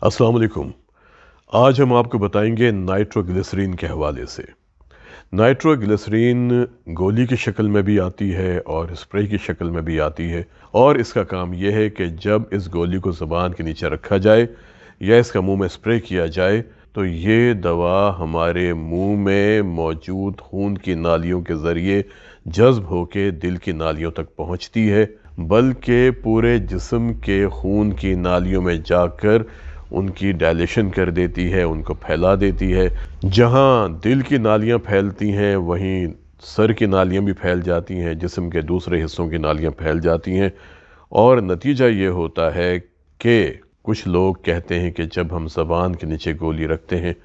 अस्सलाम वालेकुम। आज हम आपको बताएंगे नाइट्रोग्लिसरीन के हवाले से। नाइट्रोग्लिसरीन गोली की शक्ल में भी आती है और स्प्रे की शक्ल में भी आती है, और इसका काम यह है कि जब इस गोली को ज़बान के नीचे रखा जाए या इसका मुंह में स्प्रे किया जाए तो ये दवा हमारे मुंह में मौजूद खून की नालियों के ज़रिए जज्ब होकर दिल की नालियों तक पहुंचती है, बल्कि पूरे जिस्म के खून की नालियों में जाकर उनकी डायलेशन कर देती है, उनको फैला देती है। जहाँ दिल की नालियाँ फैलती हैं वहीं सर की नालियाँ भी फैल जाती हैं, जिस्म के दूसरे हिस्सों की नालियाँ फैल जाती हैं। और नतीजा ये होता है कि कुछ लोग कहते हैं कि जब हम ज़बान के नीचे गोली रखते हैं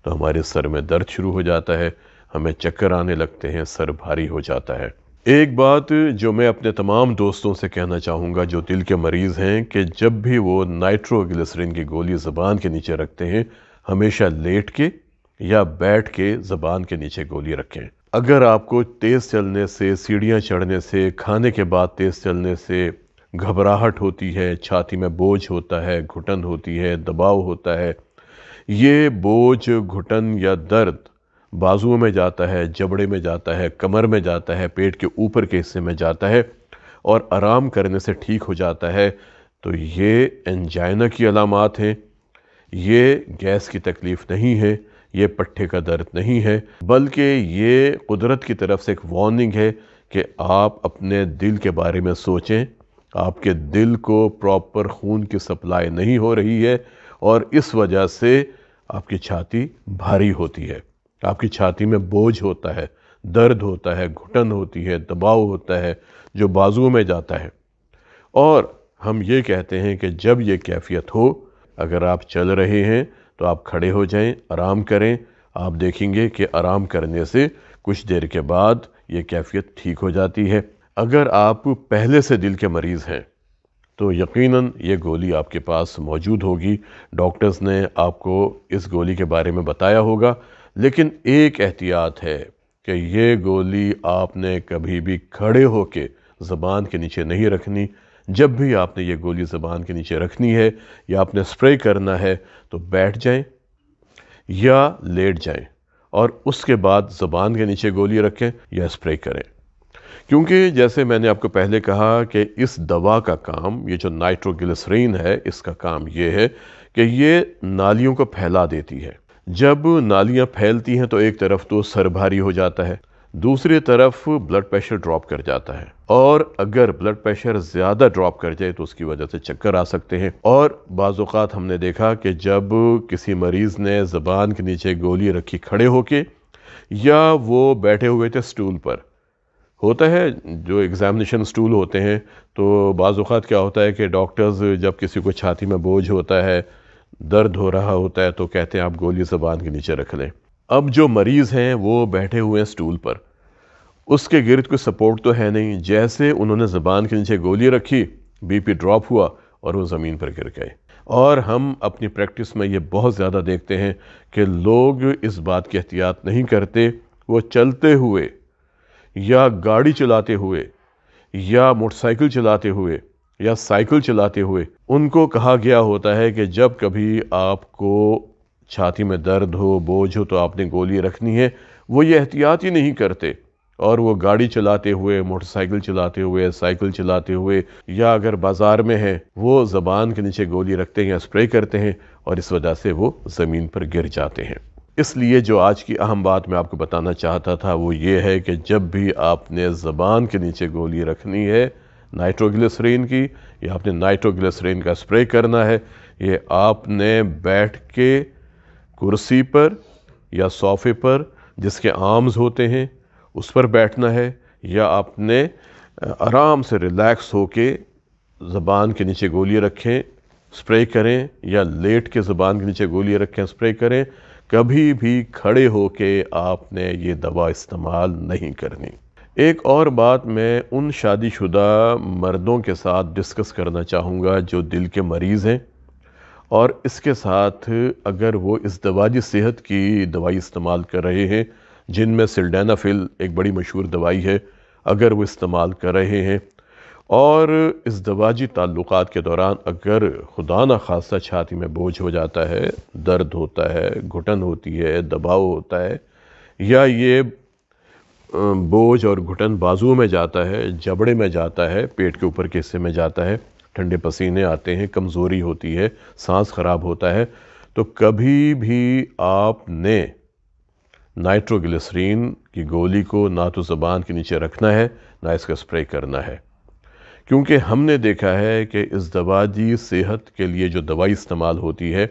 तो हमारे सर में दर्द शुरू हो जाता है, हमें चक्कर आने लगते हैं, सर भारी हो जाता है। एक बात जो मैं अपने तमाम दोस्तों से कहना चाहूँगा जो दिल के मरीज़ हैं कि जब भी वो नाइट्रोग्लिसरीन की गोली ज़बान के नीचे रखते हैं, हमेशा लेट के या बैठ के ज़बान के नीचे गोली रखें। अगर आपको तेज़ चलने से, सीढ़ियाँ चढ़ने से, खाने के बाद तेज़ चलने से घबराहट होती है, छाती में बोझ होता है, घुटन होती है, दबाव होता है, ये बोझ, घुटन या दर्द बाजुओं में जाता है, जबड़े में जाता है, कमर में जाता है, पेट के ऊपर के हिस्से में जाता है और आराम करने से ठीक हो जाता है, तो ये एंजाइना की अलामात हैं। ये गैस की तकलीफ़ नहीं है, ये पट्टे का दर्द नहीं है, बल्कि ये कुदरत की तरफ से एक वार्निंग है कि आप अपने दिल के बारे में सोचें। आपके दिल को प्रॉपर खून की सप्लाई नहीं हो रही है और इस वजह से आपकी छाती भारी होती है, आपकी छाती में बोझ होता है, दर्द होता है, घुटन होती है, दबाव होता है जो बाजुओं में जाता है। और हम ये कहते हैं कि जब ये कैफियत हो, अगर आप चल रहे हैं तो आप खड़े हो जाएं, आराम करें। आप देखेंगे कि आराम करने से कुछ देर के बाद ये कैफियत ठीक हो जाती है। अगर आप पहले से दिल के मरीज़ हैं तो यकीनन ये गोली आपके पास मौजूद होगी, डॉक्टर्स ने आपको इस गोली के बारे में बताया होगा। लेकिन एक एहतियात है कि ये गोली आपने कभी भी खड़े होके ज़बान के नीचे नहीं रखनी। जब भी आपने ये गोली ज़बान के नीचे रखनी है या आपने स्प्रे करना है तो बैठ जाएं या लेट जाएं और उसके बाद ज़बान के नीचे गोली रखें या स्प्रे करें। क्योंकि जैसे मैंने आपको पहले कहा कि इस दवा का काम, ये जो नाइट्रोग्लिसरीन है, इसका काम ये है कि ये नालियों को फैला देती है। जब नालियाँ फैलती हैं तो एक तरफ तो सर भारी हो जाता है, दूसरी तरफ ब्लड प्रेशर ड्रॉप कर जाता है, और अगर ब्लड प्रेशर ज़्यादा ड्रॉप कर जाए तो उसकी वजह से चक्कर आ सकते हैं। और बाज़ औक़ात हमने देखा कि जब किसी मरीज़ ने ज़बान के नीचे गोली रखी खड़े होके, या वो बैठे हुए थे स्टूल पर, होता है जो एग्ज़ामिनेशन स्टूल होते हैं, तो बाज़ औक़ात क्या होता है कि डॉक्टर्स जब किसी को छाती में बोझ होता है, दर्द हो रहा होता है, तो कहते हैं आप गोली ज़बान के नीचे रख लें। अब जो मरीज़ हैं वो बैठे हुए हैं स्टूल पर, उसके गिर्द कोई सपोर्ट तो है नहीं। जैसे उन्होंने ज़बान के नीचे गोली रखी, बीपी ड्रॉप हुआ और वो ज़मीन पर गिर गए। और हम अपनी प्रैक्टिस में ये बहुत ज़्यादा देखते हैं कि लोग इस बात की एहतियात नहीं करते। वो चलते हुए या गाड़ी चलाते हुए या मोटरसाइकिल चलाते हुए या साइकिल चलाते हुए, उनको कहा गया होता है कि जब कभी आपको छाती में दर्द हो, बोझ हो, तो आपने गोली रखनी है। वो ये एहतियात ही नहीं करते और वो गाड़ी चलाते हुए, मोटरसाइकिल चलाते हुए, साइकिल चलाते हुए, या अगर बाज़ार में है, वो ज़बान के नीचे गोली रखते हैं या स्प्रे करते हैं और इस वजह से वो ज़मीन पर गिर जाते हैं। इसलिए जो आज की अहम बात मैं आपको बताना चाहता था वो ये है कि जब भी आपने ज़बान के नीचे गोली रखनी है नाइट्रोग्लिसरीन की, या आपने नाइट्रोग्लिसरीन का स्प्रे करना है, ये आपने बैठ के कुर्सी पर या सोफ़े पर जिसके आर्म्स होते हैं उस पर बैठना है, या आपने आराम से रिलैक्स होके ज़बान के नीचे गोली रखें, स्प्रे करें, या लेट के ज़बान के नीचे गोली रखें, स्प्रे करें। कभी भी खड़े होके आपने ये दवा इस्तेमाल नहीं करनी। एक और बात मैं उन शादीशुदा मर्दों के साथ डिस्कस करना चाहूँगा जो दिल के मरीज़ हैं, और इसके साथ अगर वो इस दवाजी सेहत की दवाई इस्तेमाल कर रहे हैं, जिनमें सिल्डेनाफिल एक बड़ी मशहूर दवाई है, अगर वो इस्तेमाल कर रहे हैं, اور ازدواجی تعلقات کے دوران اگر خدا نخواستہ چھاتی میں بوجھ ہو جاتا ہے، درد ہوتا ہے، گھٹن ہوتی ہے، دباؤ ہوتا ہے، یا یہ بوجھ اور گھٹن بازو میں جاتا ہے، جبڑے میں جاتا ہے، پیٹ کے اوپر کے حصے میں جاتا ہے، ٹھنڈے پسینے آتے ہیں، کمزوری ہوتی ہے، سانس خراب ہوتا ہے، تو کبھی بھی آپ نے نائٹروگلیسرین کی گولی کو نہ تو زبان کے نیچے رکھنا ہے، نہ اس کا اسپرے کرنا ہے، کیونکہ ہم نے دیکھا ہے کہ ازدواجی صحت کے لیے جو دوائی استعمال ہوتی ہے،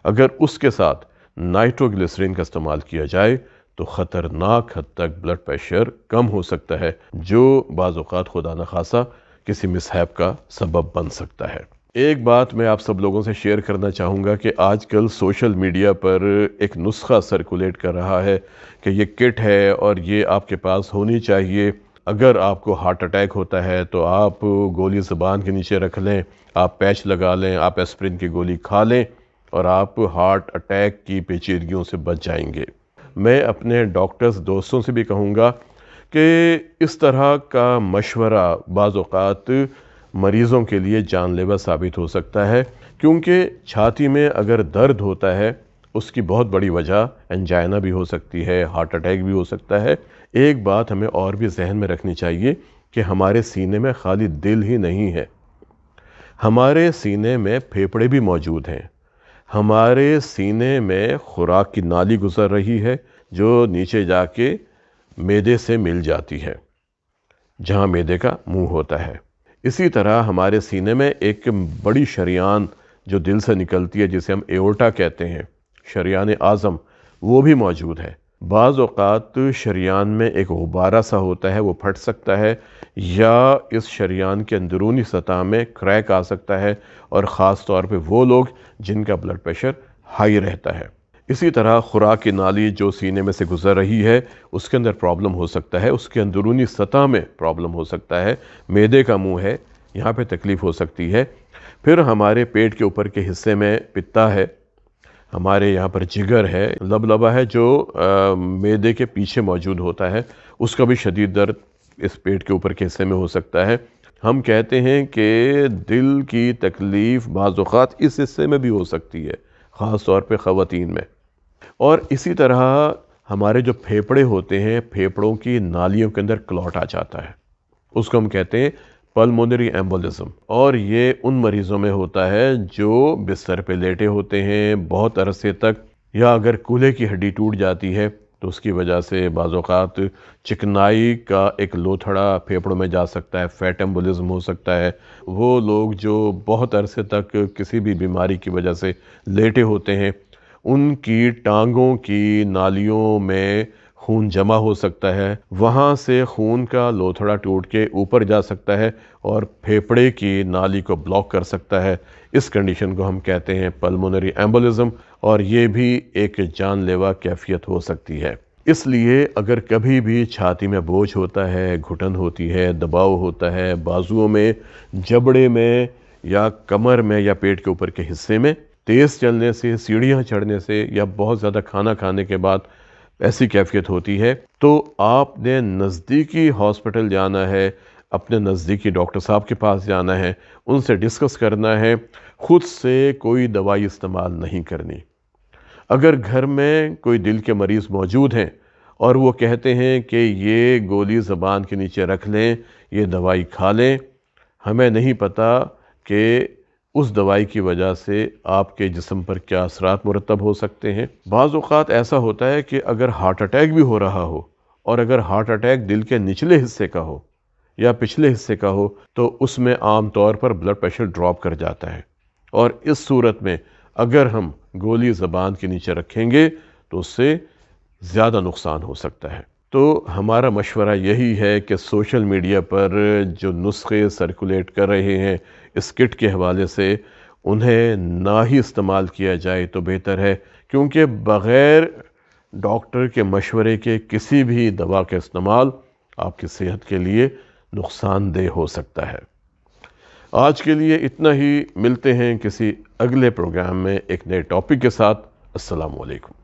اگر اس کے ساتھ نائٹروگلیسرین کا استعمال کیا جائے تو خطرناک حد تک بلڈ پریشر کم ہو سکتا ہے، جو بعض اوقات خدا نخواستہ کسی مسہیپ کا سبب بن سکتا ہے۔ ایک بات میں آپ سب لوگوں سے شیئر کرنا چاہوں گا کہ آج کل سوشل میڈیا پر ایک نسخہ سرکولیٹ کر رہا ہے کہ یہ کٹ ہے اور یہ آپ کے پاس ہونی چاہیے، اگر آپ کو ہارٹ اٹیک ہوتا ہے تو آپ گولی زبان کے نیچے رکھ لیں، آپ پیچ لگا لیں، آپ ایسپرین کی گولی کھا لیں اور آپ ہارٹ اٹیک کی پیچیدگیوں سے بچ جائیں گے۔ میں اپنے ڈاکٹرز دوستوں سے بھی کہوں گا کہ اس طرح کا مشورہ بعض اوقات مریضوں کے لیے جان لیوا ثابت ہو سکتا ہے، کیونکہ چھاتی میں اگر درد ہوتا ہے اس کی بہت بڑی وجہ انجائنا بھی ہو سکتی ہے، ہارٹ اٹیک بھی ہو سکتا ہے۔ ایک بات ہمیں اور بھی ذہن میں رکھنی چاہیے کہ ہمارے سینے میں خالی دل ہی نہیں ہے، ہمارے سینے میں پھیپھڑے بھی موجود ہیں، ہمارے سینے میں خوراک کی نالی گزر رہی ہے جو نیچے جا کے معدے سے مل جاتی ہے، جہاں معدے کا منہ ہوتا ہے۔ اسی طرح ہمارے سینے میں ایک بڑی شریان جو دل سے نکلتی ہے، جسے ہم ایورٹا کہتے ہیں، شریان اعظم، وہ بھی موجود ہے۔ بعض اوقات شریان میں ایک غبارہ سا ہوتا ہے، وہ پھٹ سکتا ہے، یا اس شریان کے اندرونی سطح میں کریک آ سکتا ہے، اور خاص طور پہ وہ لوگ جن کا بلڈ پریشر ہائی رہتا ہے۔ اسی طرح خوراک کی نالی جو سینے میں سے گزر رہی ہے، اس کے اندر پرابلم ہو سکتا ہے، اس کے اندرونی سطح میں پرابلم ہو سکتا ہے، معدے کا منہ ہے، یہاں پہ تکلیف ہو سکتی ہے۔ پھر ہمارے پیٹ کے اوپر کے حصے میں پتا ہے، ہمارے یہاں پر جگر ہے، لبلبہ ہے جو معدے کے پیچھے موجود ہوتا ہے، اس کا بھی شدید درد اس پیٹ کے اوپر کے حصے میں ہو سکتا ہے۔ ہم کہتے ہیں کہ دل کی تکلیف بعض اوقات اس حصے میں بھی ہو سکتی ہے، خاص طور پہ خواتین میں۔ اور اسی طرح ہمارے جو پھیپھڑے ہوتے ہیں، پھیپھڑوں کی نالیوں کے اندر کلاٹ آ جاتا ہے، اس کو ہم کہتے ہیں پلمونری ایمبولزم، اور یہ ان مریضوں میں ہوتا ہے جو بستر پہ لیٹے ہوتے ہیں بہت عرصے تک، یا اگر کولے کی ہڈی ٹوٹ جاتی ہے تو اس کی وجہ سے بعض اوقات چکنائی کا ایک لوتھڑا پھیپھڑوں میں جا سکتا ہے، فیٹ ایمبولزم ہو سکتا ہے۔ وہ لوگ جو بہت عرصے تک کسی بھی بیماری کی وجہ سے لیٹے ہوتے ہیں، ان کی ٹانگوں کی نالیوں میں خون جمع ہو سکتا ہے، وہاں سے خون کا لوتھڑا ٹوٹ کے اوپر جا سکتا ہے اور پھیپھڑے کی نالی کو بلاک کر سکتا ہے۔ اس کنڈیشن کو ہم کہتے ہیں پلمونری ایمبولزم، اور یہ بھی ایک جان لیوا کیفیت ہو سکتی ہے۔ اس لیے اگر کبھی بھی چھاتی میں بوجھ ہوتا ہے، گھٹن ہوتی ہے، دباؤ ہوتا ہے، بازوؤں میں، جبڑے میں، یا کمر میں، یا پیٹ کے اوپر کے حصے میں، تیز چلنے سے، سیڑھیاں چڑھنے سے، یا بہت زیادہ کھانا کھانے کے بعد ایسی کیفیت ہوتی ہے، تو آپ نے نزدیکی ہاسپٹل جانا ہے، اپنے نزدیکی ڈاکٹر صاحب کے پاس جانا ہے، ان سے ڈسکس کرنا ہے، خود سے کوئی دوائی استعمال نہیں کرنی۔ اگر گھر میں کوئی دل کے مریض موجود ہیں اور وہ کہتے ہیں کہ یہ گولی زبان کے نیچے رکھ لیں، یہ دوائی کھا لیں، ہمیں نہیں پتہ کہ اس دوائی کی وجہ سے آپ کے جسم پر کیا اثرات مرتب ہو سکتے ہیں۔ بعض اوقات ایسا ہوتا ہے کہ اگر ہارٹ اٹیک بھی ہو رہا ہو، اور اگر ہارٹ اٹیک دل کے نچلے حصے کا ہو یا پچھلے حصے کا ہو، تو اس میں عام طور پر بلڈ پریشر ڈراپ کر جاتا ہے، اور اس صورت میں اگر ہم گولی زبان کے نیچے رکھیں گے تو اس سے زیادہ نقصان ہو سکتا ہے۔ تو ہمارا مشورہ یہی ہے کہ سوشل میڈیا پر جو نسخے سرکولیٹ کر رہے ہیں اس کٹ کے حوالے سے، انہیں نہ ہی استعمال کیا جائے تو بہتر ہے، کیونکہ بغیر ڈاکٹر کے مشورے کے کسی بھی دوا کا استعمال آپ کی صحت کے لیے نقصان دہ ہو سکتا ہے۔ آج کے لیے اتنا ہی، ملتے ہیں کسی اگلے پروگرام میں ایک نئے ٹاپک کے ساتھ۔ السلام علیکم۔